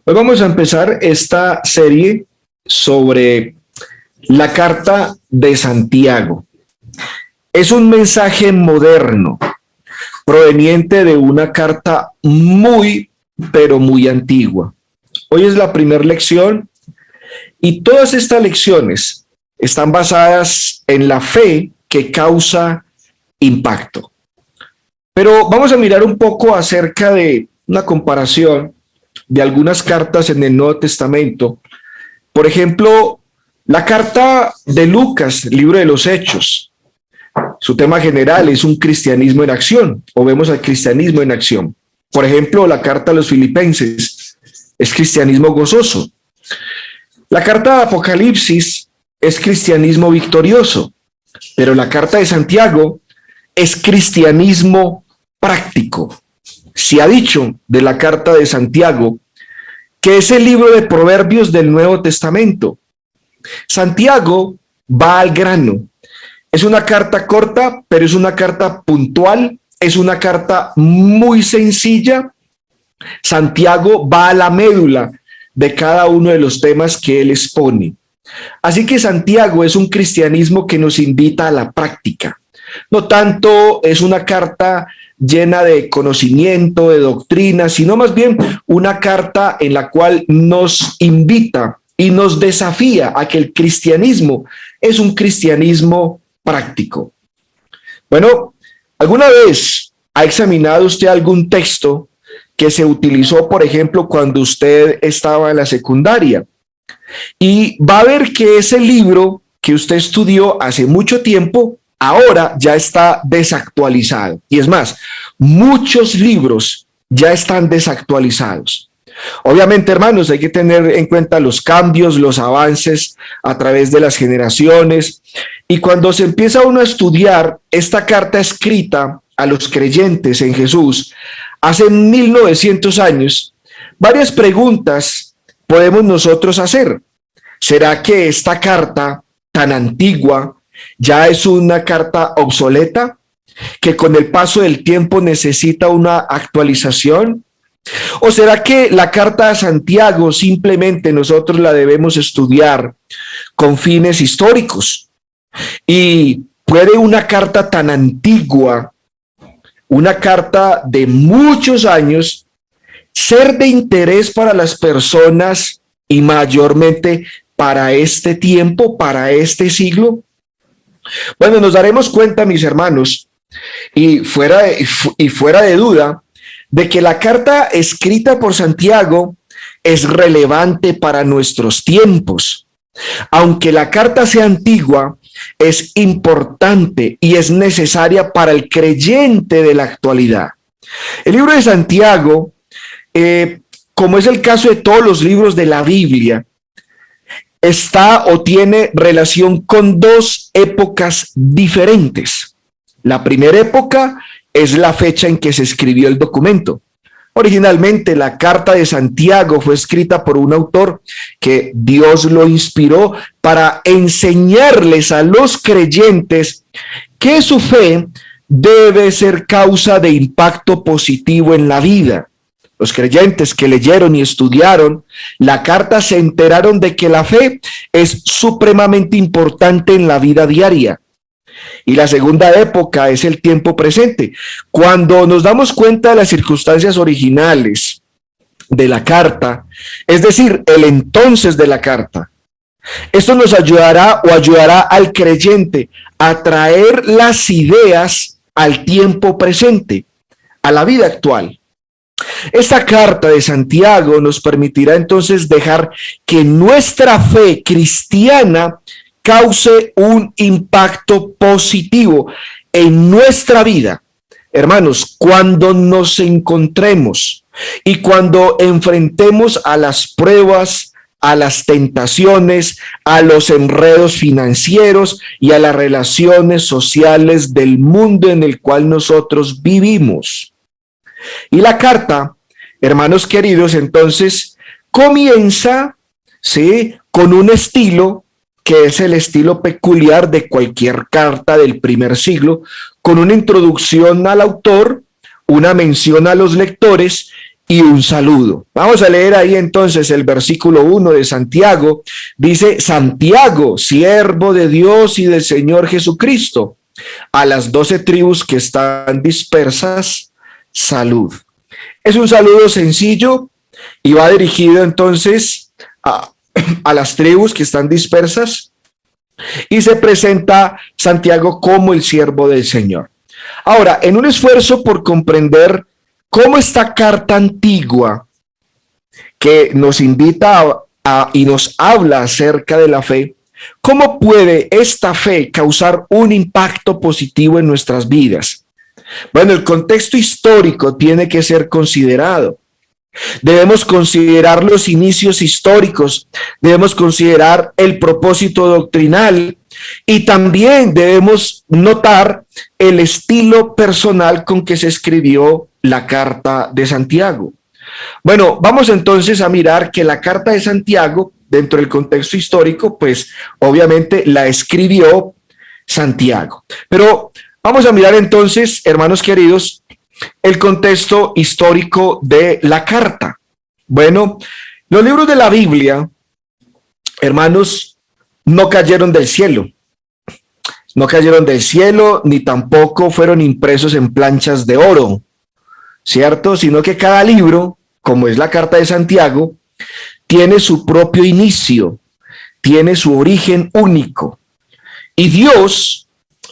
Hoy vamos a empezar esta serie sobre la carta de Santiago. Es un mensaje moderno, proveniente de una carta pero muy antigua. Hoy es la primera lección y todas estas lecciones están basadas en la fe que causa impacto. Pero vamos a mirar un poco acerca de una comparación de algunas cartas en el Nuevo Testamento. Por ejemplo, la carta de Lucas, libro de los Hechos. Su tema general es un cristianismo en acción, o vemos al cristianismo en acción. Por ejemplo, la carta a los Filipenses es cristianismo gozoso. La carta de Apocalipsis es cristianismo victorioso, pero la carta de Santiago es cristianismo práctico. Se ha dicho de la carta de Santiago que es el libro de Proverbios del Nuevo Testamento. Santiago va al grano. Es una carta corta, pero es una carta puntual, es una carta muy sencilla. Santiago va a la médula de cada uno de los temas que él expone. Así que Santiago es un cristianismo que nos invita a la práctica. No tanto es una carta llena de conocimiento, de doctrina, sino más bien una carta en la cual nos invita y nos desafía a que el cristianismo es un cristianismo práctico. Bueno, ¿alguna vez ha examinado usted algún texto que se utilizó, por ejemplo, cuando usted estaba en la secundaria? Y va a ver que ese libro que usted estudió hace mucho tiempo ahora ya está desactualizado. Y es más, muchos libros ya están desactualizados. Obviamente, hermanos, hay que tener en cuenta los cambios, los avances a través de las generaciones. Y cuando se empieza uno a estudiar esta carta escrita a los creyentes en Jesús, hace 1900 años, varias preguntas podemos nosotros hacer. ¿Será que esta carta tan antigua ya es una carta obsoleta, que con el paso del tiempo necesita una actualización? ¿O será que la carta de Santiago simplemente nosotros la debemos estudiar con fines históricos? ¿Y puede una carta tan antigua, una carta de muchos años, ser de interés para las personas y mayormente para este tiempo, para este siglo? Bueno, nos daremos cuenta, mis hermanos, y fuera de duda, de que la carta escrita por Santiago es relevante para nuestros tiempos. Aunque la carta sea antigua, es importante y es necesaria para el creyente de la actualidad. El libro de Santiago, como es el caso de todos los libros de la Biblia, está o tiene relación con dos épocas diferentes. La primera época es la fecha en que se escribió el documento. Originalmente, la carta de Santiago fue escrita por un autor que Dios lo inspiró para enseñarles a los creyentes que su fe debe ser causa de impacto positivo en la vida. Los creyentes que leyeron y estudiaron la carta se enteraron de que la fe es supremamente importante en la vida diaria. Y la segunda época es el tiempo presente. Cuando nos damos cuenta de las circunstancias originales de la carta, es decir, el entonces de la carta, esto nos ayudará al creyente a traer las ideas al tiempo presente, a la vida actual. Esta carta de Santiago nos permitirá entonces dejar que nuestra fe cristiana cause un impacto positivo en nuestra vida. Hermanos, cuando nos encontremos y cuando enfrentemos a las pruebas, a las tentaciones, a los enredos financieros y a las relaciones sociales del mundo en el cual nosotros vivimos. Y la carta, hermanos queridos, entonces comienza, ¿sí?, con un estilo que es el estilo peculiar de cualquier carta del primer siglo, con una introducción al autor, una mención a los lectores y un saludo. Vamos a leer ahí entonces el versículo 1 de Santiago. Dice: Santiago, siervo de Dios y del Señor Jesucristo, a las 12 tribus que están dispersas, salud. Es un saludo sencillo y va dirigido entonces a las tribus que están dispersas, y se presenta Santiago como el siervo del Señor. Ahora, en un esfuerzo por comprender cómo esta carta antigua que nos invita y nos habla acerca de la fe, ¿cómo puede esta fe causar un impacto positivo en nuestras vidas? Bueno, el contexto histórico tiene que ser considerado. Debemos considerar los inicios históricos, debemos considerar el propósito doctrinal y también debemos notar el estilo personal con que se escribió la carta de Santiago. Bueno, vamos entonces a mirar que la carta de Santiago, dentro del contexto histórico, pues obviamente la escribió Santiago. Pero vamos a mirar entonces, hermanos queridos, el contexto histórico de la carta. Bueno, los libros de la Biblia, hermanos, no cayeron del cielo. No cayeron del cielo, ni tampoco fueron impresos en planchas de oro, ¿cierto? Sino que cada libro, como es la carta de Santiago, tiene su propio inicio, tiene su origen único. Y Dios,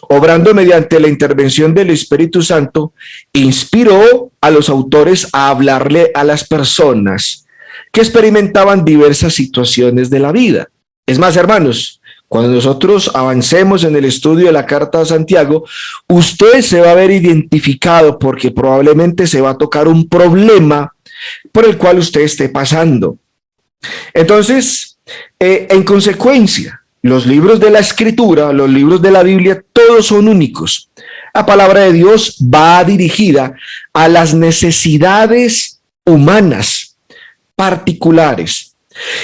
obrando mediante la intervención del Espíritu Santo, inspiró a los autores a hablarle a las personas que experimentaban diversas situaciones de la vida. Es más, hermanos, cuando nosotros avancemos en el estudio de la carta de Santiago, usted se va a ver identificado porque probablemente se va a tocar un problema por el cual usted esté pasando. Entonces, en consecuencia, los libros de la Escritura, los libros de la Biblia, todos son únicos. La palabra de Dios va dirigida a las necesidades humanas particulares.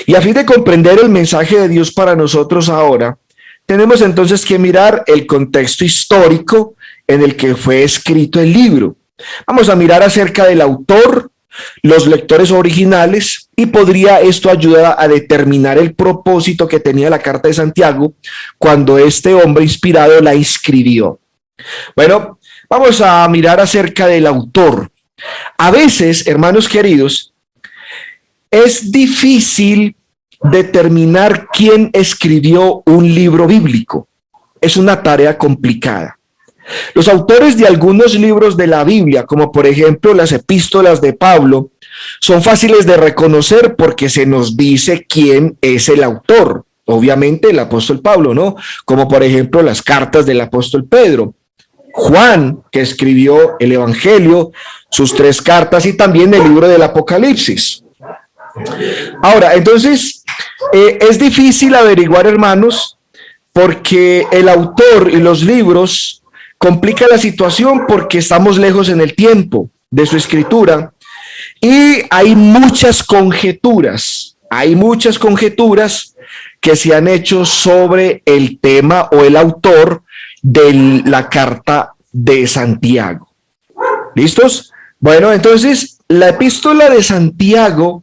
Y a fin de comprender el mensaje de Dios para nosotros ahora, tenemos entonces que mirar el contexto histórico en el que fue escrito el libro. Vamos a mirar acerca del autor, los lectores originales, y podría esto ayudar a determinar el propósito que tenía la carta de Santiago cuando este hombre inspirado la escribió. Bueno, vamos a mirar acerca del autor. A veces, hermanos queridos, es difícil determinar quién escribió un libro bíblico. Es una tarea complicada. Los autores de algunos libros de la Biblia, como por ejemplo las epístolas de Pablo, son fáciles de reconocer porque se nos dice quién es el autor. Obviamente el apóstol Pablo, ¿no? Como por ejemplo las cartas del apóstol Pedro. Juan, que escribió el Evangelio, sus 3 cartas y también el libro del Apocalipsis. Ahora, entonces, es difícil averiguar, hermanos, porque el autor y los libros complican la situación porque estamos lejos en el tiempo de su escritura y hay muchas conjeturas que se han hecho sobre el tema o el autor de la carta de Santiago. ¿Listos? Bueno, entonces, la epístola de Santiago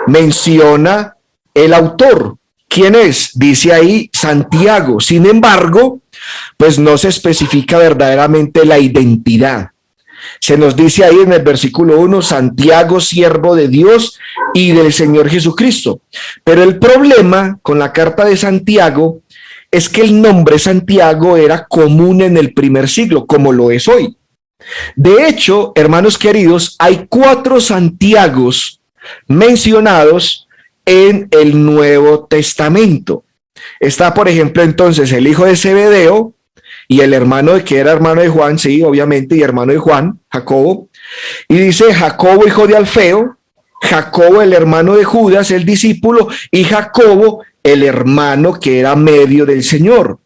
menciona el autor. ¿Quién es? Dice ahí Santiago. Sin embargo, pues no se especifica verdaderamente la identidad. Se nos dice ahí en el versículo 1, Santiago, siervo de Dios y del Señor Jesucristo. Pero el problema con la carta de Santiago es que el nombre Santiago era común en el primer siglo, como lo es hoy. De hecho, hermanos queridos, hay 4 Santiagos mencionados en el Nuevo Testamento. Está, por ejemplo, entonces el hijo de Zebedeo y el hermano que era hermano de Juan, sí, obviamente, y hermano de Juan, Jacobo. Y dice Jacobo, hijo de Alfeo, Jacobo, el hermano de Judas, el discípulo, y Jacobo, el hermano que era medio del Señor.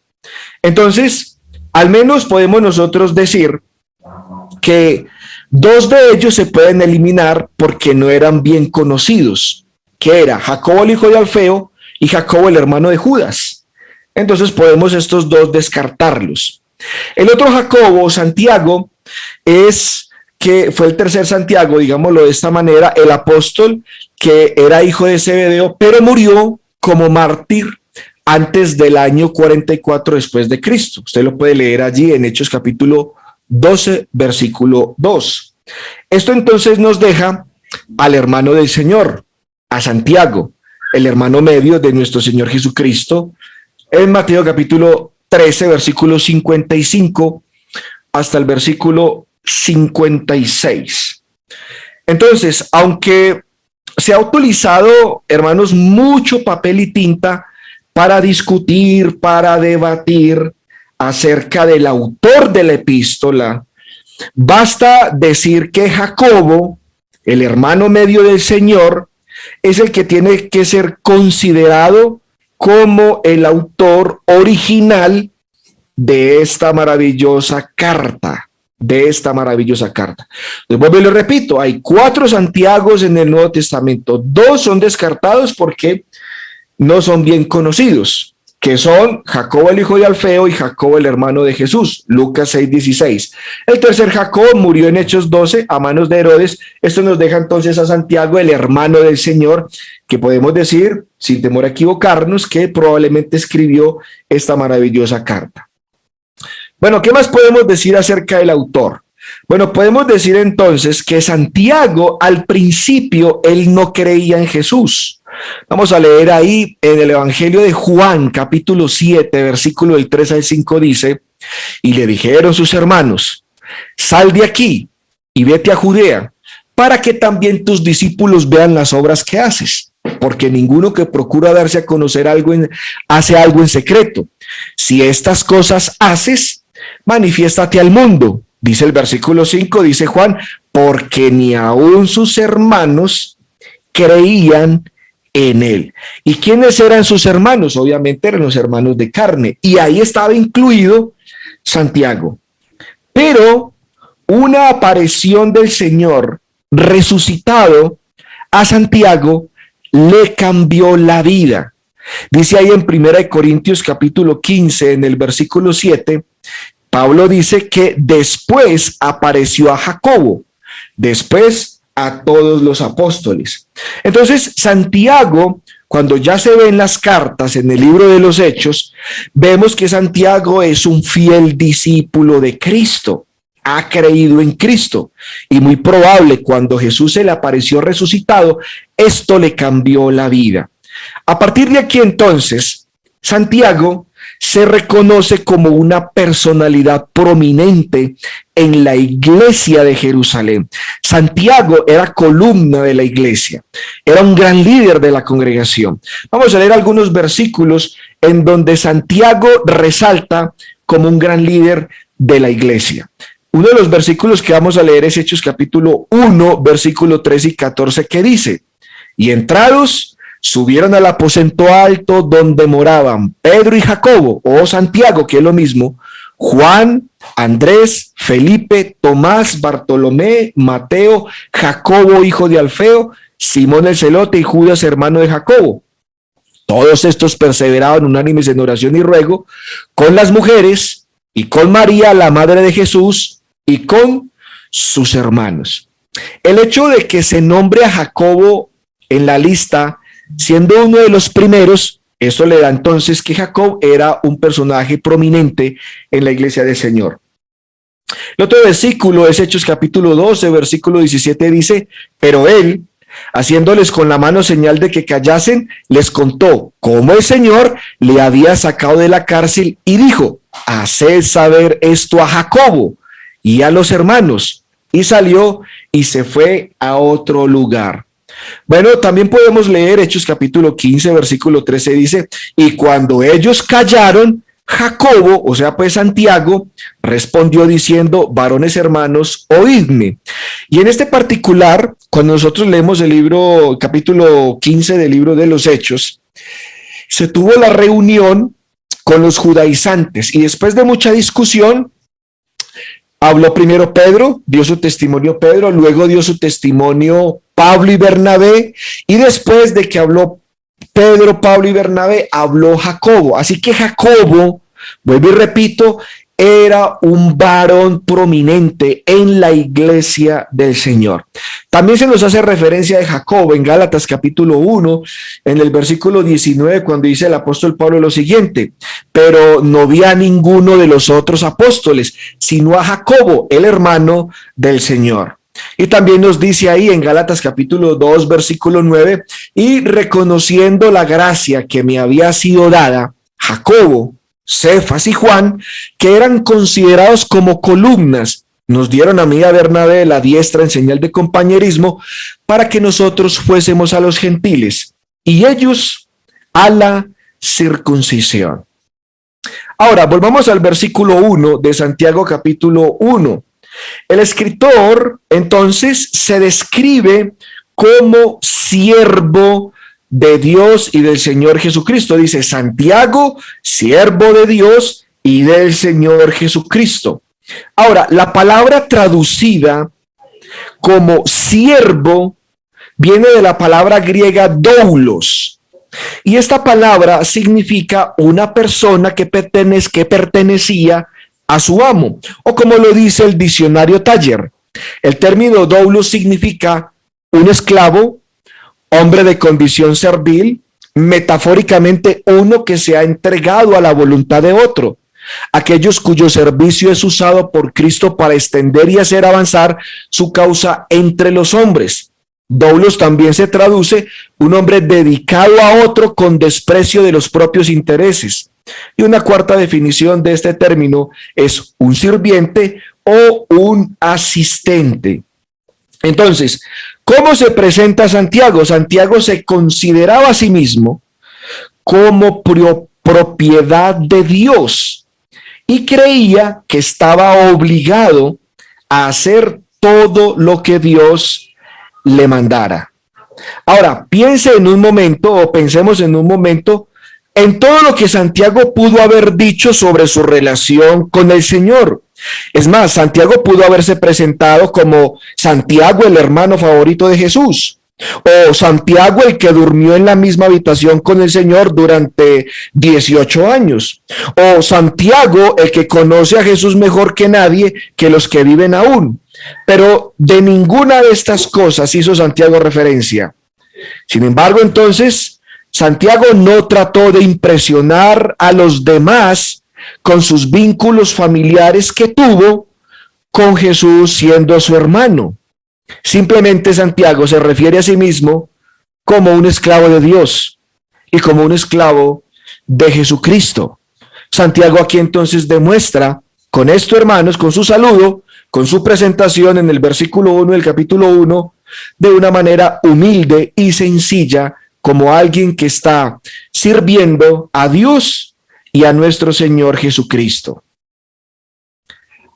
Entonces, al menos podemos nosotros decir que 2 de ellos se pueden eliminar porque no eran bien conocidos, que era Jacobo el hijo de Alfeo y Jacobo el hermano de Judas. Entonces podemos estos 2 descartarlos. El otro Jacobo, Santiago, es que fue el tercer Santiago, digámoslo de esta manera, el apóstol que era hijo de Zebedeo, pero murió como mártir antes del año 44 después de Cristo. Usted lo puede leer allí en Hechos capítulo 12, versículo 2. Esto entonces nos deja al hermano del Señor, a Santiago, el hermano medio de nuestro Señor Jesucristo, en Mateo capítulo 13, versículo 55 hasta el versículo 56. Entonces, aunque se ha utilizado, hermanos, mucho papel y tinta para discutir, para debatir acerca del autor de la epístola, basta decir que Jacobo, el hermano medio del Señor, es el que tiene que ser considerado como el autor original de esta maravillosa carta, Les vuelvo y les repito, hay 4 Santiagos en el Nuevo Testamento, 2 son descartados porque no son bien conocidos, que son Jacobo el hijo de Alfeo y Jacobo el hermano de Jesús, Lucas 6:16. El tercer Jacobo murió en Hechos 12 a manos de Herodes. Esto nos deja entonces a Santiago, el hermano del Señor, que podemos decir, sin temor a equivocarnos, que probablemente escribió esta maravillosa carta. Bueno, ¿qué más podemos decir acerca del autor? Bueno, podemos decir entonces que Santiago al principio él no creía en Jesús. Vamos a leer ahí en el Evangelio de Juan, capítulo 7, versículo del 3 al 5 dice, y le dijeron sus hermanos, sal de aquí y vete a Judea, para que también tus discípulos vean las obras que haces, porque ninguno que procura darse a conocer hace algo en secreto. Si estas cosas haces, manifiéstate al mundo. Dice el versículo 5, dice Juan, porque ni aun sus hermanos creían en él. ¿Y quiénes eran sus hermanos? Obviamente eran los hermanos de carne, y ahí estaba incluido Santiago. Pero una aparición del Señor resucitado a Santiago le cambió la vida. Dice ahí en 1 Corintios capítulo 15, en el versículo 7, Pablo dice que después apareció a Jacobo, después a todos los apóstoles. Entonces, Santiago, cuando ya se ven las cartas en el libro de los Hechos, vemos que Santiago es un fiel discípulo de Cristo, ha creído en Cristo, y muy probable cuando Jesús se le apareció resucitado, esto le cambió la vida. A partir de aquí entonces, Santiago se reconoce como una personalidad prominente en la iglesia de Jerusalén. Santiago era columna de la iglesia, era un gran líder de la congregación. Vamos a leer algunos versículos en donde Santiago resalta como un gran líder de la iglesia. Uno de los versículos que vamos a leer es Hechos capítulo 1, versículo 3 y 14, que dice, y entrados, subieron al aposento alto donde moraban Pedro y Jacobo, o Santiago, que es lo mismo, Juan, Andrés, Felipe, Tomás, Bartolomé, Mateo, Jacobo, hijo de Alfeo, Simón el celote y Judas, hermano de Jacobo. Todos estos perseveraban unánimes en oración y ruego con las mujeres y con María, la madre de Jesús, y con sus hermanos. El hecho de que se nombre a Jacobo en la lista, siendo uno de los primeros, eso le da entonces que Jacob era un personaje prominente en la iglesia del Señor. El otro versículo es Hechos capítulo 12, versículo 17, dice, pero él, haciéndoles con la mano señal de que callasen, les contó cómo el Señor le había sacado de la cárcel y dijo, haced saber esto a Jacobo y a los hermanos. Y salió y se fue a otro lugar. Bueno, también podemos leer Hechos capítulo 15, versículo 13, dice, y cuando ellos callaron, Jacobo, o sea pues Santiago, respondió diciendo, varones hermanos, oídme. Y en este particular, cuando nosotros leemos el libro, capítulo 15 del libro de los Hechos, se tuvo la reunión con los judaizantes y después de mucha discusión, habló primero Pedro, dio su testimonio Pedro, luego dio su testimonio Pablo y Bernabé, y después de que habló Pedro, Pablo y Bernabé, habló Jacobo. Así que Jacobo, vuelvo y repito, era un varón prominente en la iglesia del Señor. También se nos hace referencia de Jacob en Gálatas capítulo 1, en el versículo 19, cuando dice el apóstol Pablo lo siguiente: pero no vi a ninguno de los otros apóstoles, sino a Jacobo, el hermano del Señor. Y también nos dice ahí en Gálatas capítulo 2, versículo 9, y reconociendo la gracia que me había sido dada, Jacobo, Cefas y Juan, que eran considerados como columnas, nos dieron a mí y a Bernabé la diestra en señal de compañerismo para que nosotros fuésemos a los gentiles y ellos a la circuncisión. Ahora, volvamos al versículo 1 de Santiago capítulo 1. El escritor entonces se describe como siervo de Dios y del Señor Jesucristo. Dice: Santiago, siervo de Dios y del Señor Jesucristo. Ahora, la palabra traducida como siervo viene de la palabra griega doulos. Y esta palabra significa una persona que pertenecía a su amo, o como lo dice el diccionario Taller, el término doulos significa un esclavo, hombre de condición servil, metafóricamente uno que se ha entregado a la voluntad de otro, aquellos cuyo servicio es usado por Cristo para extender y hacer avanzar su causa entre los hombres. Doulos también se traduce un hombre dedicado a otro con desprecio de los propios intereses. Y una cuarta definición de este término es un sirviente o un asistente. Entonces, ¿cómo se presenta Santiago? Santiago se consideraba a sí mismo como propiedad de Dios y creía que estaba obligado a hacer todo lo que Dios le mandara. Ahora, pensemos en un momento en todo lo que Santiago pudo haber dicho sobre su relación con el Señor. Es más, Santiago pudo haberse presentado como Santiago, el hermano favorito de Jesús, o Santiago, el que durmió en la misma habitación con el Señor durante 18 años, o Santiago, el que conoce a Jesús mejor que nadie, que los que viven aún. Pero de ninguna de estas cosas hizo Santiago referencia. Sin embargo, entonces, Santiago no trató de impresionar a los demás con sus vínculos familiares que tuvo con Jesús siendo su hermano. Simplemente Santiago se refiere a sí mismo como un esclavo de Dios y como un esclavo de Jesucristo. Santiago aquí entonces demuestra con esto, hermanos, con su saludo, con su presentación en el versículo 1 del capítulo 1, de una manera humilde y sencilla, como alguien que está sirviendo a Dios y a nuestro Señor Jesucristo.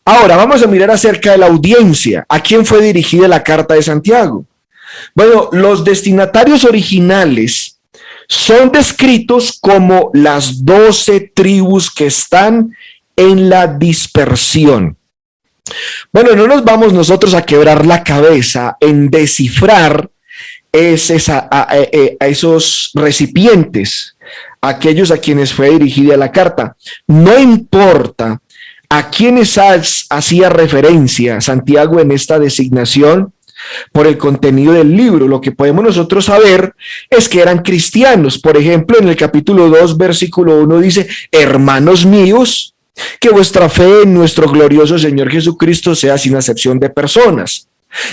Ahora vamos a mirar acerca de la audiencia. ¿A quién fue dirigida la carta de Santiago? Bueno, los destinatarios originales son descritos como las 12 tribus que están en la dispersión. Bueno, no nos vamos nosotros a quebrar la cabeza en descifrar a esos recipientes, aquellos a quienes fue dirigida la carta. No importa a quienes hacía referencia Santiago en esta designación por el contenido del libro. Lo que podemos nosotros saber es que eran cristianos. Por ejemplo, en el capítulo 2, versículo 1 dice: hermanos míos, que vuestra fe en nuestro glorioso Señor Jesucristo sea sin acepción de personas.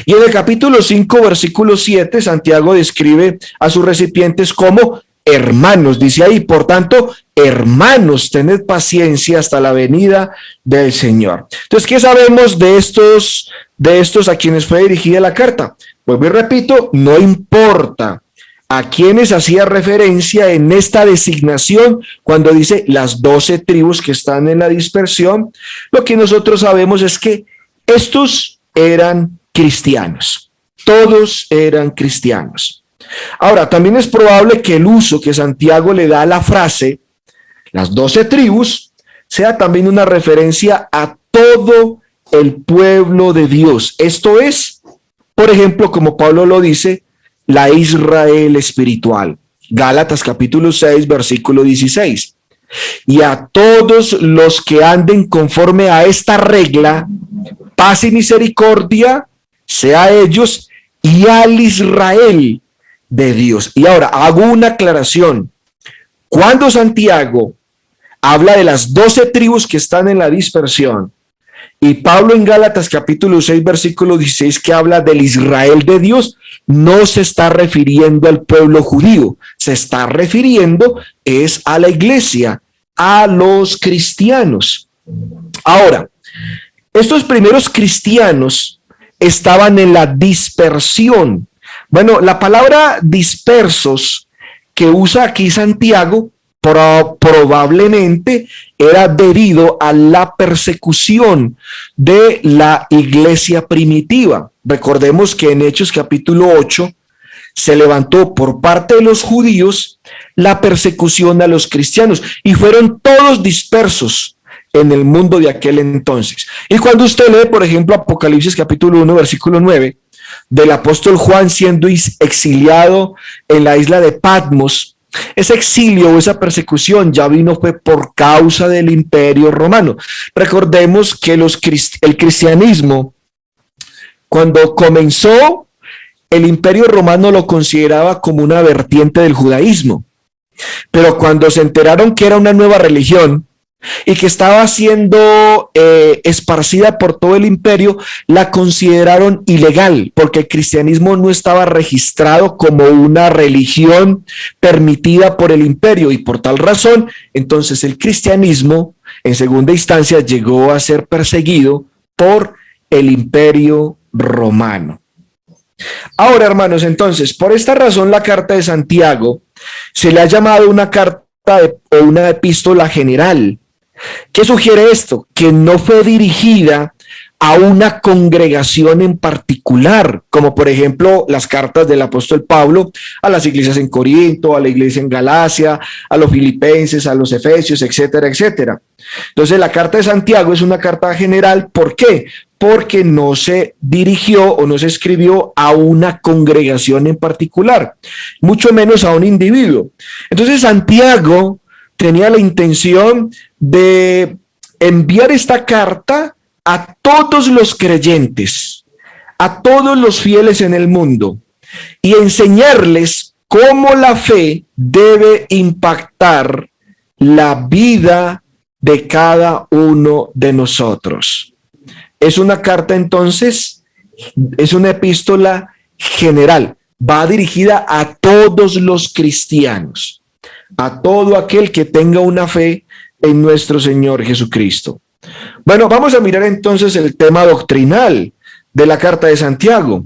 Y en el capítulo 5, versículo 7, Santiago describe a sus recipientes como hermanos, dice ahí: por tanto, hermanos, tened paciencia hasta la venida del Señor. Entonces, ¿qué sabemos de estos a quienes fue dirigida la carta? Pues me repito, no importa a quienes hacía referencia en esta designación cuando dice las 12 tribus que están en la dispersión. Lo que nosotros sabemos es que estos eran cristianos, todos eran cristianos. Ahora, también es probable que el uso que Santiago le da a la frase las 12 tribus sea también una referencia a todo el pueblo de Dios. Esto es, por ejemplo, como Pablo lo dice, la Israel espiritual. Gálatas capítulo 6, versículo 16. y a todos los que anden conforme a esta regla, paz y misericordia sea a ellos y al Israel de Dios. Y ahora hago una aclaración. Cuando Santiago habla de las 12 tribus que están en la dispersión, y Pablo en Gálatas capítulo 6 versículo 16 que habla del Israel de Dios, no se está refiriendo al pueblo judío, se está refiriendo es a la iglesia, a los cristianos. Ahora, estos primeros cristianos estaban en la dispersión. Bueno, la palabra dispersos que usa aquí Santiago probablemente era debido a la persecución de la iglesia primitiva. Recordemos que en Hechos capítulo 8 se levantó por parte de los judíos la persecución a los cristianos y fueron todos dispersos en el mundo de aquel entonces. Y cuando usted lee, por ejemplo, Apocalipsis capítulo 1, versículo 9, del apóstol Juan siendo exiliado en la isla de Patmos, ese exilio o esa persecución ya fue por causa del Imperio Romano. Recordemos que el cristianismo, cuando comenzó, el Imperio Romano lo consideraba como una vertiente del judaísmo. Pero cuando se enteraron que era una nueva religión y que estaba siendo esparcida por todo el imperio, la consideraron ilegal, porque el cristianismo no estaba registrado como una religión permitida por el imperio, y por tal razón, entonces el cristianismo, en segunda instancia, llegó a ser perseguido por el Imperio Romano. Ahora, hermanos, entonces, por esta razón la carta de Santiago se le ha llamado una carta o una epístola general. ¿Qué sugiere esto? Que no fue dirigida a una congregación en particular, como por ejemplo las cartas del apóstol Pablo a las iglesias en Corinto, a la iglesia en Galacia, a los filipenses, a los efesios, etcétera, etcétera. Entonces la carta de Santiago es una carta general. ¿Por qué? Porque no se dirigió o no se escribió a una congregación en particular, mucho menos a un individuo. Entonces Santiago tenía la intención de enviar esta carta a todos los creyentes, a todos los fieles en el mundo, y enseñarles cómo la fe debe impactar la vida de cada uno de nosotros. Es una carta, entonces, es una epístola general, va dirigida a todos los cristianos, a todo aquel que tenga una fe en nuestro Señor Jesucristo. Bueno, vamos a mirar entonces el tema doctrinal de la carta de Santiago.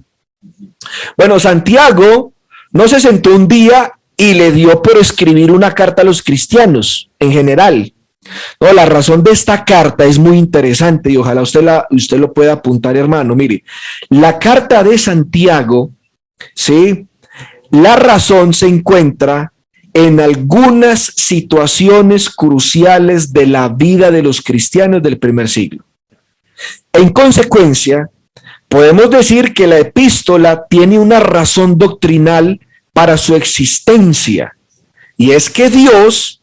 Bueno, Santiago no se sentó un día y le dio por escribir una carta a los cristianos en general. No, la razón de esta carta es muy interesante y ojalá usted lo pueda apuntar, hermano. Mire, la carta de Santiago, ¿sí? La razón se encuentra en algunas situaciones cruciales de la vida de los cristianos del primer siglo. En consecuencia, podemos decir que la epístola tiene una razón doctrinal para su existencia, y es que Dios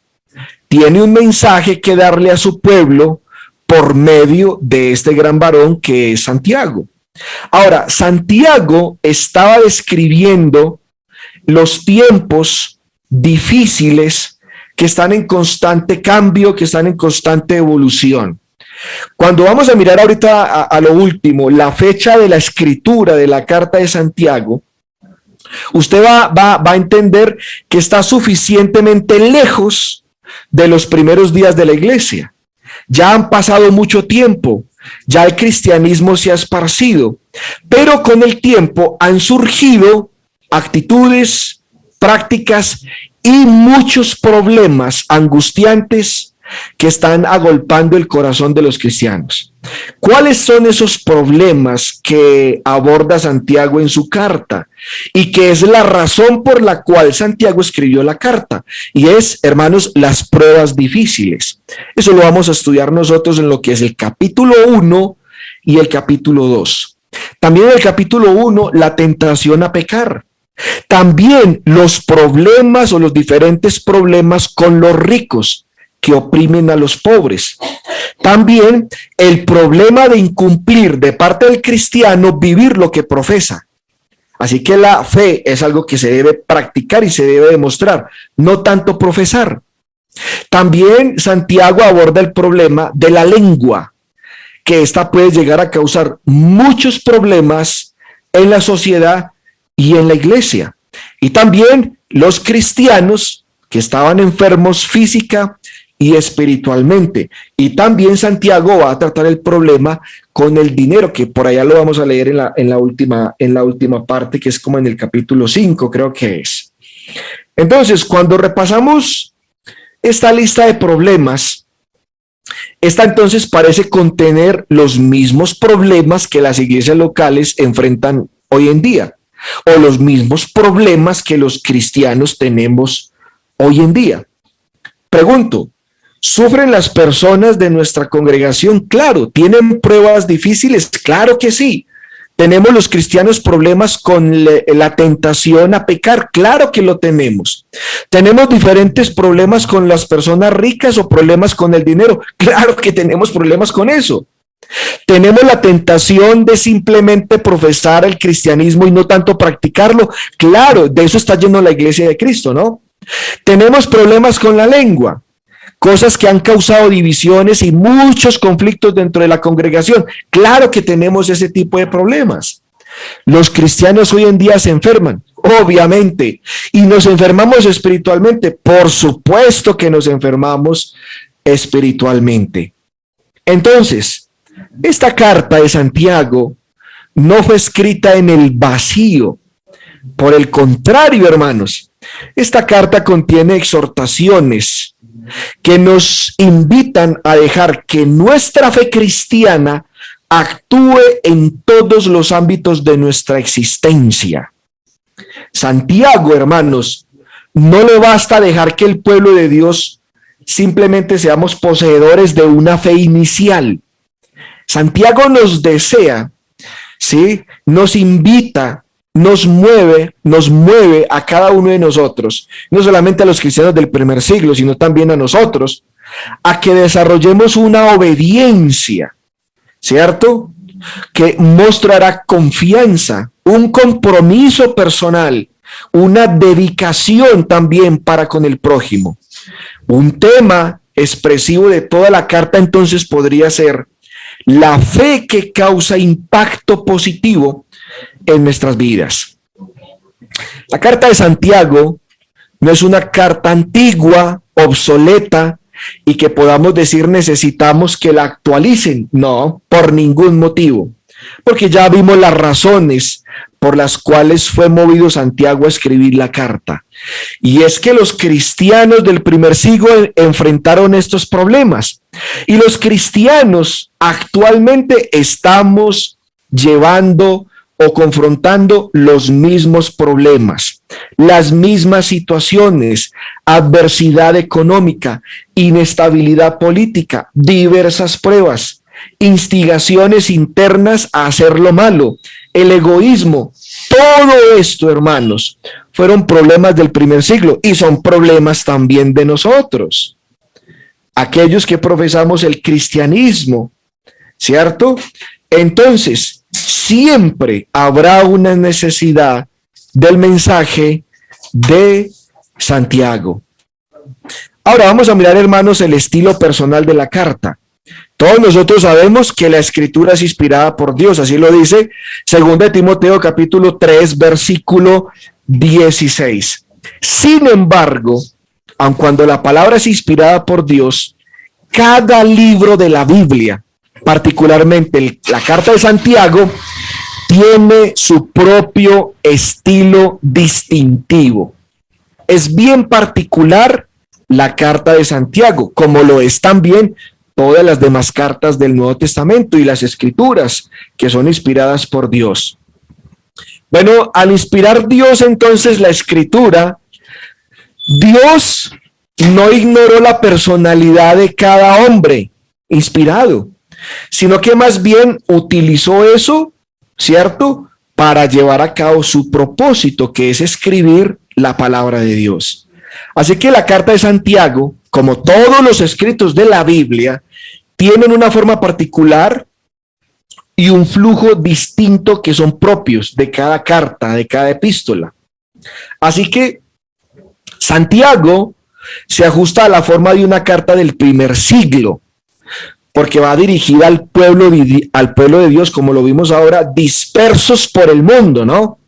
tiene un mensaje que darle a su pueblo por medio de este gran varón que es Santiago. Ahora, Santiago estaba describiendo los tiempos difíciles que están en constante cambio, que están en constante evolución. Cuando vamos a mirar ahorita a lo último, la fecha de la escritura de la carta de Santiago, usted va a entender que está suficientemente lejos de los primeros días de la iglesia. Ya han pasado mucho tiempo, ya el cristianismo se ha esparcido, pero con el tiempo han surgido actitudes, prácticas y muchos problemas angustiantes que están agolpando el corazón de los cristianos. ¿Cuáles son esos problemas que aborda Santiago en su carta? Y que es la razón por la cual Santiago escribió la carta. Y es, hermanos, las pruebas difíciles. Eso lo vamos a estudiar nosotros en lo que es el capítulo 1 y el capítulo 2. También en el capítulo 1, la tentación a pecar. También los problemas o los diferentes problemas con los ricos, que oprimen a los pobres. También el problema de incumplir de parte del cristiano vivir lo que profesa. Así que la fe es algo que se debe practicar y se debe demostrar, no tanto profesar. También Santiago aborda el problema de la lengua, que esta puede llegar a causar muchos problemas en la sociedad y en la iglesia. Y también los cristianos que estaban enfermos física y espiritualmente. Y también Santiago va a tratar el problema con el dinero, que por allá lo vamos a leer en la última parte, que es como en el capítulo 5, creo que es. Entonces, cuando repasamos esta lista de problemas, esta entonces parece contener los mismos problemas que las iglesias locales enfrentan hoy en día, o los mismos problemas que los cristianos tenemos hoy en día. Pregunto, ¿sufren las personas de nuestra congregación? Claro. ¿Tienen pruebas difíciles? Claro que sí. ¿Tenemos los cristianos problemas con la tentación a pecar? Claro que lo tenemos. ¿Tenemos diferentes problemas con las personas ricas o problemas con el dinero? Claro que tenemos problemas con eso. ¿Tenemos la tentación de simplemente profesar el cristianismo y no tanto practicarlo? Claro, de eso está lleno la iglesia de Cristo, ¿no? ¿Tenemos problemas con la lengua? Cosas que han causado divisiones y muchos conflictos dentro de la congregación. Claro que tenemos ese tipo de problemas. Los cristianos hoy en día se enferman, obviamente, y nos enfermamos espiritualmente. Por supuesto que nos enfermamos espiritualmente. Entonces, esta carta de Santiago no fue escrita en el vacío. Por el contrario, hermanos, esta carta contiene exhortaciones que nos invitan a dejar que nuestra fe cristiana actúe en todos los ámbitos de nuestra existencia. Santiago, hermanos, no le basta dejar que el pueblo de Dios simplemente seamos poseedores de una fe inicial. Santiago nos desea, ¿sí? Nos invita, nos mueve a cada uno de nosotros, no solamente a los cristianos del primer siglo, sino también a nosotros, a que desarrollemos una obediencia, ¿cierto? Que mostrará confianza, un compromiso personal, una dedicación también para con el prójimo. Un tema expresivo de toda la carta entonces podría ser la fe que causa impacto positivo en nuestras vidas. La carta de Santiago no es una carta antigua, obsoleta, y que podamos decir necesitamos que la actualicen. No, por ningún motivo, porque ya vimos las razones por las cuales fue movido Santiago a escribir la carta. Y es que los cristianos del primer siglo enfrentaron estos problemas, y los cristianos actualmente estamos llevando o confrontando los mismos problemas, las mismas situaciones: adversidad económica, inestabilidad política, diversas pruebas, instigaciones internas a hacer lo malo, el egoísmo. Todo esto, hermanos, fueron problemas del primer siglo y son problemas también de nosotros, aquellos que profesamos el cristianismo, ¿cierto? Entonces, siempre habrá una necesidad del mensaje de Santiago. Ahora vamos a mirar, hermanos, el estilo personal de la carta. Todos nosotros sabemos que la escritura es inspirada por Dios, así lo dice 2 Timoteo capítulo 3, versículo 16. Sin embargo, aun cuando la palabra es inspirada por Dios, cada libro de la Biblia, particularmente la carta de Santiago, tiene su propio estilo distintivo. Es bien particular la carta de Santiago, como lo es también todas las demás cartas del Nuevo Testamento y las Escrituras, que son inspiradas por Dios. Bueno, al inspirar Dios entonces la Escritura, Dios no ignoró la personalidad de cada hombre inspirado, sino que más bien utilizó eso, ¿cierto?, para llevar a cabo su propósito, que es escribir la palabra de Dios. Así que la carta de Santiago, como todos los escritos de la Biblia, tienen una forma particular y un flujo distinto que son propios de cada carta, de cada epístola. Así que Santiago se ajusta a la forma de una carta del primer siglo, porque va dirigida al pueblo de Dios, como lo vimos ahora, dispersos por el mundo, ¿no?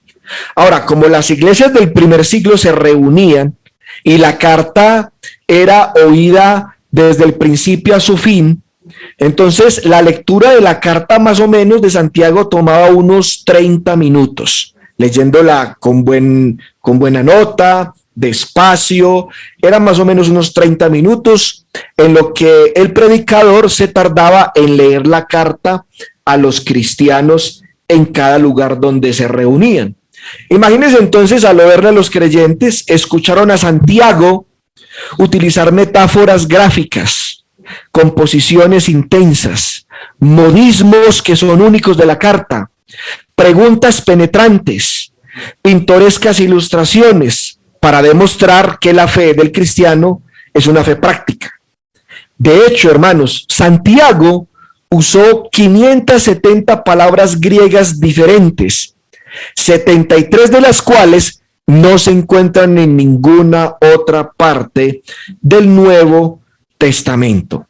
Ahora, como las iglesias del primer siglo se reunían y la carta era oída desde el principio a su fin, entonces la lectura de la carta más o menos de Santiago tomaba unos 30 minutos, leyéndola con buena nota, despacio, eran más o menos unos 30 minutos, en lo que el predicador se tardaba en leer la carta a los cristianos en cada lugar donde se reunían. Imagínense entonces, al oírle a los creyentes, escucharon a Santiago utilizar metáforas gráficas, composiciones intensas, modismos que son únicos de la carta, preguntas penetrantes, pintorescas ilustraciones para demostrar que la fe del cristiano es una fe práctica. De hecho, hermanos, Santiago usó 570 palabras griegas diferentes, 73 de las cuales no se encuentran en ninguna otra parte del Nuevo Testamento.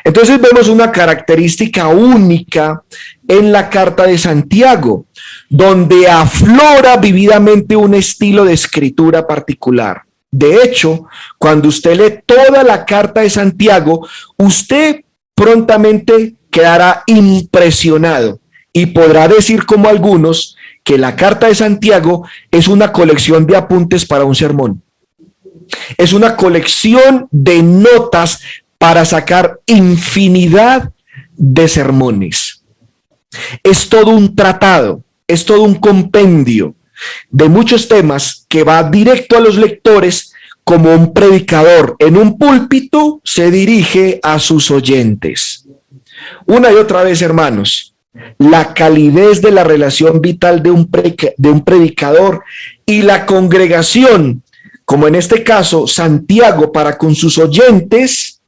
Entonces vemos una característica única en la carta de Santiago, donde aflora vividamente un estilo de escritura particular. De hecho, cuando usted lee toda la carta de Santiago, usted prontamente quedará impresionado y podrá decir, como algunos, que la carta de Santiago es una colección de apuntes para un sermón. Es una colección de notas para sacar infinidad de sermones. Es todo un tratado, es todo un compendio de muchos temas que va directo a los lectores, como un predicador en un púlpito se dirige a sus oyentes. Una y otra vez, hermanos, la calidez de la relación vital de un predicador y la congregación, como en este caso Santiago para con sus oyentes,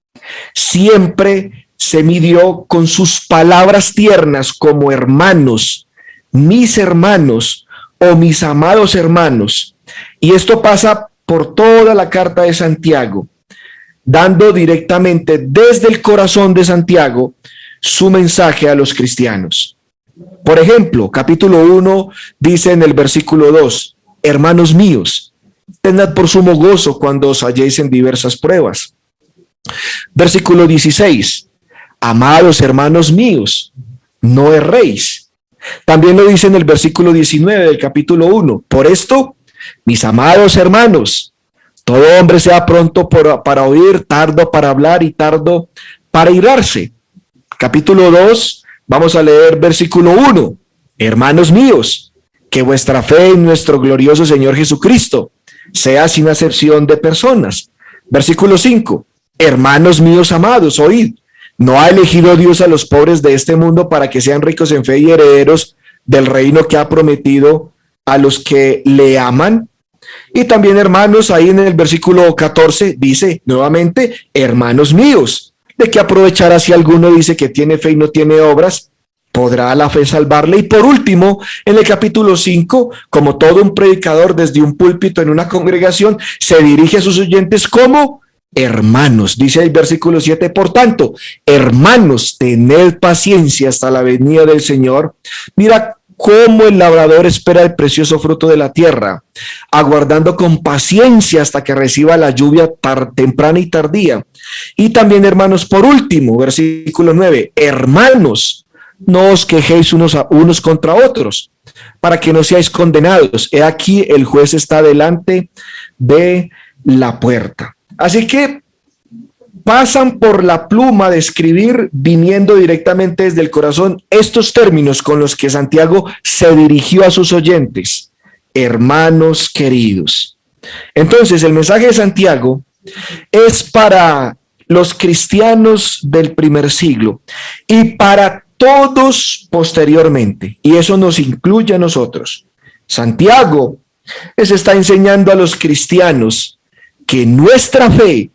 siempre se midió con sus palabras tiernas como hermanos, mis hermanos o mis amados hermanos. Y esto pasa por toda la carta de Santiago, dando directamente desde el corazón de Santiago su mensaje a los cristianos. Por ejemplo, capítulo 1 dice en el versículo 2, hermanos míos, tened por sumo gozo cuando os halléis en diversas pruebas. Versículo 16, amados hermanos míos, no erréis. También lo dice en el versículo 19 del capítulo 1, por esto, mis amados hermanos, todo hombre sea pronto para oír, tardo para hablar y tardo para irarse. Capítulo 2, vamos a leer versículo 1. Hermanos míos, que vuestra fe en nuestro glorioso Señor Jesucristo sea sin acepción de personas. Versículo 5. Hermanos míos amados, oíd, ¿no ha elegido Dios a los pobres de este mundo para que sean ricos en fe y herederos del reino que ha prometido a los que le aman? Y también, hermanos, ahí en el versículo 14 dice nuevamente, hermanos míos, ¿de qué aprovechará si alguno dice que tiene fe y no tiene obras? ¿Podrá la fe salvarle? Y por último, en el capítulo 5, como todo un predicador desde un púlpito en una congregación, se dirige a sus oyentes como hermanos. Dice el versículo 7, por tanto, hermanos, tened paciencia hasta la venida del Señor. Mira cómo el labrador espera el precioso fruto de la tierra, aguardando con paciencia hasta que reciba la lluvia temprana y tardía. Y también, hermanos, por último, versículo 9, hermanos, no os quejéis unos contra otros, para que no seáis condenados. He aquí, el juez está delante de la puerta. Así que pasan por la pluma de escribir, viniendo directamente desde el corazón, estos términos con los que Santiago se dirigió a sus oyentes. Hermanos queridos. Entonces, el mensaje de Santiago es para los cristianos del primer siglo y para todos posteriormente, y eso nos incluye a nosotros. Santiago les está enseñando a los cristianos que nuestra fe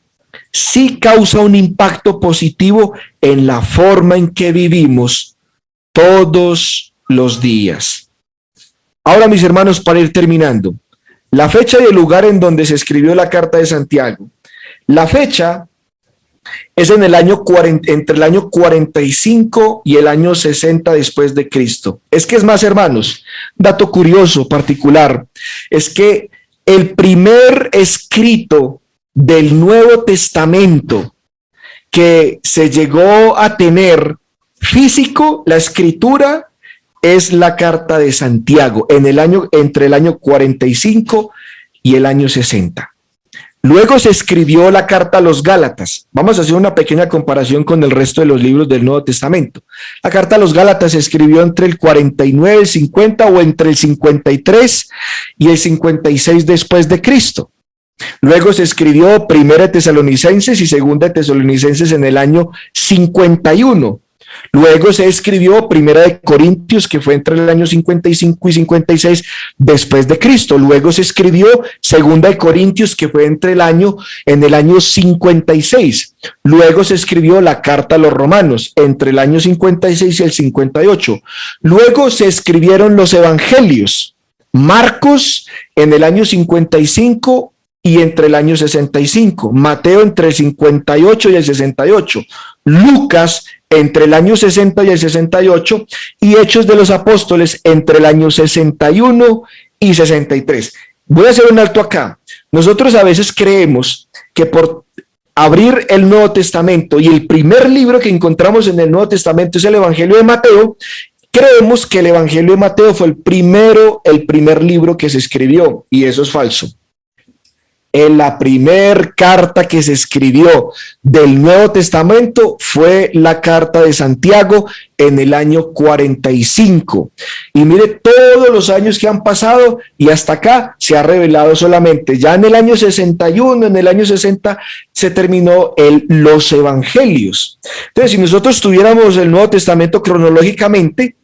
sí causa un impacto positivo en la forma en que vivimos todos los días. Ahora, mis hermanos, para ir terminando, la fecha y el lugar en donde se escribió la carta de Santiago. La fecha es en el año 40, entre el año 45 y el año 60 después de Cristo. Es que es más, hermanos, dato curioso, particular, es que el primer escrito del Nuevo Testamento que se llegó a tener físico, la escritura, es la carta de Santiago, entre el año 45 y el año 60. Luego se escribió la carta a los Gálatas. Vamos a hacer una pequeña comparación con el resto de los libros del Nuevo Testamento. La carta a los Gálatas se escribió entre el 49, el 50 o entre el 53 y el 56 después de Cristo. Luego se escribió Primera de Tesalonicenses y Segunda de Tesalonicenses en el año 51. Luego se escribió Primera de Corintios, que fue entre el año 55 y 56 después de Cristo. Luego se escribió Segunda de Corintios, que fue en el año 56. Luego se escribió la Carta a los Romanos entre el año 56 y el 58. Luego se escribieron los Evangelios. Marcos en el año 55 y entre el año 65, Mateo entre el 58 y el 68, Lucas entre el año 60 y el 68, y Hechos de los Apóstoles entre el año 61 y 63. Voy a hacer un alto acá. Nosotros a veces creemos que por abrir el Nuevo Testamento y el primer libro que encontramos en el Nuevo Testamento es el Evangelio de Mateo, creemos que el Evangelio de Mateo fue el primer libro que se escribió, y eso es falso. En la primer carta que se escribió del Nuevo Testamento fue la carta de Santiago en el año 45. Y mire todos los años que han pasado y hasta acá se ha revelado solamente. Ya en el año 61, en el año 60 se terminó los evangelios. Entonces, si nosotros tuviéramos el Nuevo Testamento cronológicamente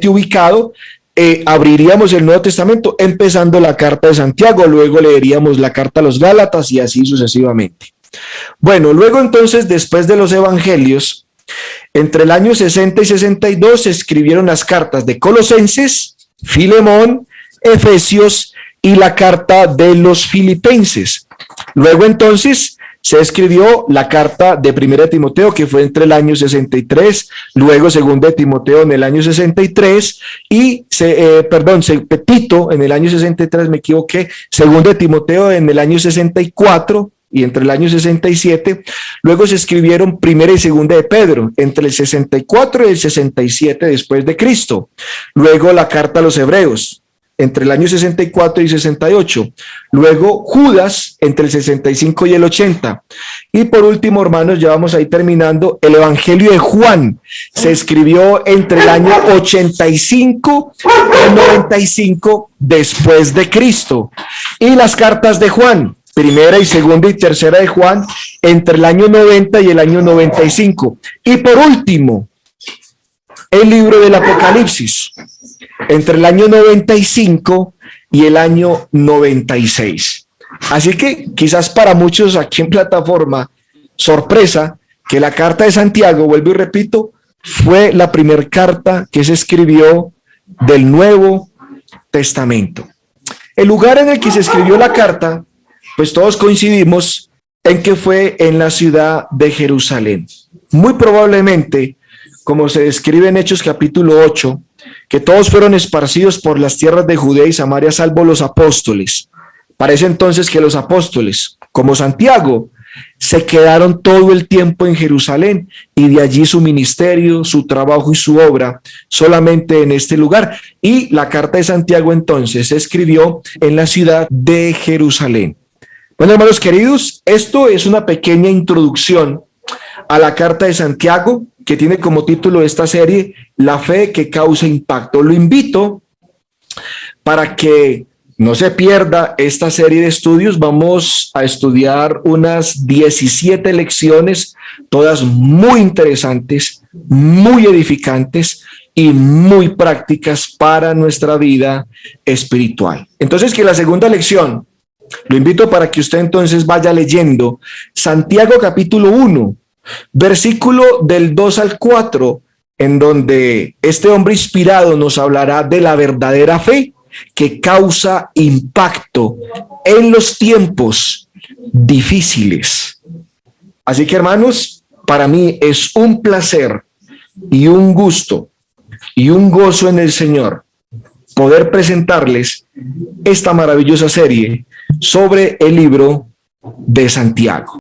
ubicado, abriríamos el Nuevo Testamento empezando la carta de Santiago, luego leeríamos la carta a los Gálatas y así sucesivamente. Bueno, luego entonces, después de los evangelios, entre el año 60 y 62 se escribieron las cartas de Colosenses, Filemón, Efesios y la carta de los Filipenses. Luego entonces se escribió la carta de Primera de Timoteo, que fue entre el año 63, luego Segunda de Timoteo en el año 63, y Tito en el año 63, me equivoqué, Segunda de Timoteo en el año 64, y entre el año 67, luego se escribieron Primera y Segunda de Pedro, entre el 64 y el 67 después de Cristo, luego la carta a los Hebreos, entre el año 64 y 68, luego Judas entre el 65 y el 80, y por último, hermanos, ya vamos a ir terminando, el Evangelio de Juan se escribió entre el año 85 y el 95 después de Cristo, y las cartas de Juan, Primera y Segunda y Tercera de Juan, entre el año 90 y el año 95, y por último, el libro del Apocalipsis, entre el año 95 y el año 96. Así que quizás para muchos aquí en plataforma, sorpresa, que la carta de Santiago, vuelvo y repito, fue la primera carta que se escribió del Nuevo Testamento. El lugar en el que se escribió la carta, pues todos coincidimos en que fue en la ciudad de Jerusalén. Muy probablemente, como se describe en Hechos capítulo 8, que todos fueron esparcidos por las tierras de Judea y Samaria, salvo los apóstoles. Parece entonces que los apóstoles, como Santiago, se quedaron todo el tiempo en Jerusalén y de allí su ministerio, su trabajo y su obra solamente en este lugar. Y la carta de Santiago entonces se escribió en la ciudad de Jerusalén. Bueno, hermanos queridos, esto es una pequeña introducción a la carta de Santiago, que tiene como título de esta serie La fe que causa impacto. Lo invito para que no se pierda esta serie de estudios. Vamos a estudiar unas 17 lecciones, todas muy interesantes, muy edificantes y muy prácticas para nuestra vida espiritual. Entonces, que la segunda lección Lo invito para que usted entonces vaya leyendo Santiago capítulo 1, versículo del 2 al 4, en donde este hombre inspirado nos hablará de la verdadera fe que causa impacto en los tiempos difíciles. Así que, hermanos, para mí es un placer y un gusto y un gozo en el Señor poder presentarles esta maravillosa serie sobre el libro de Santiago.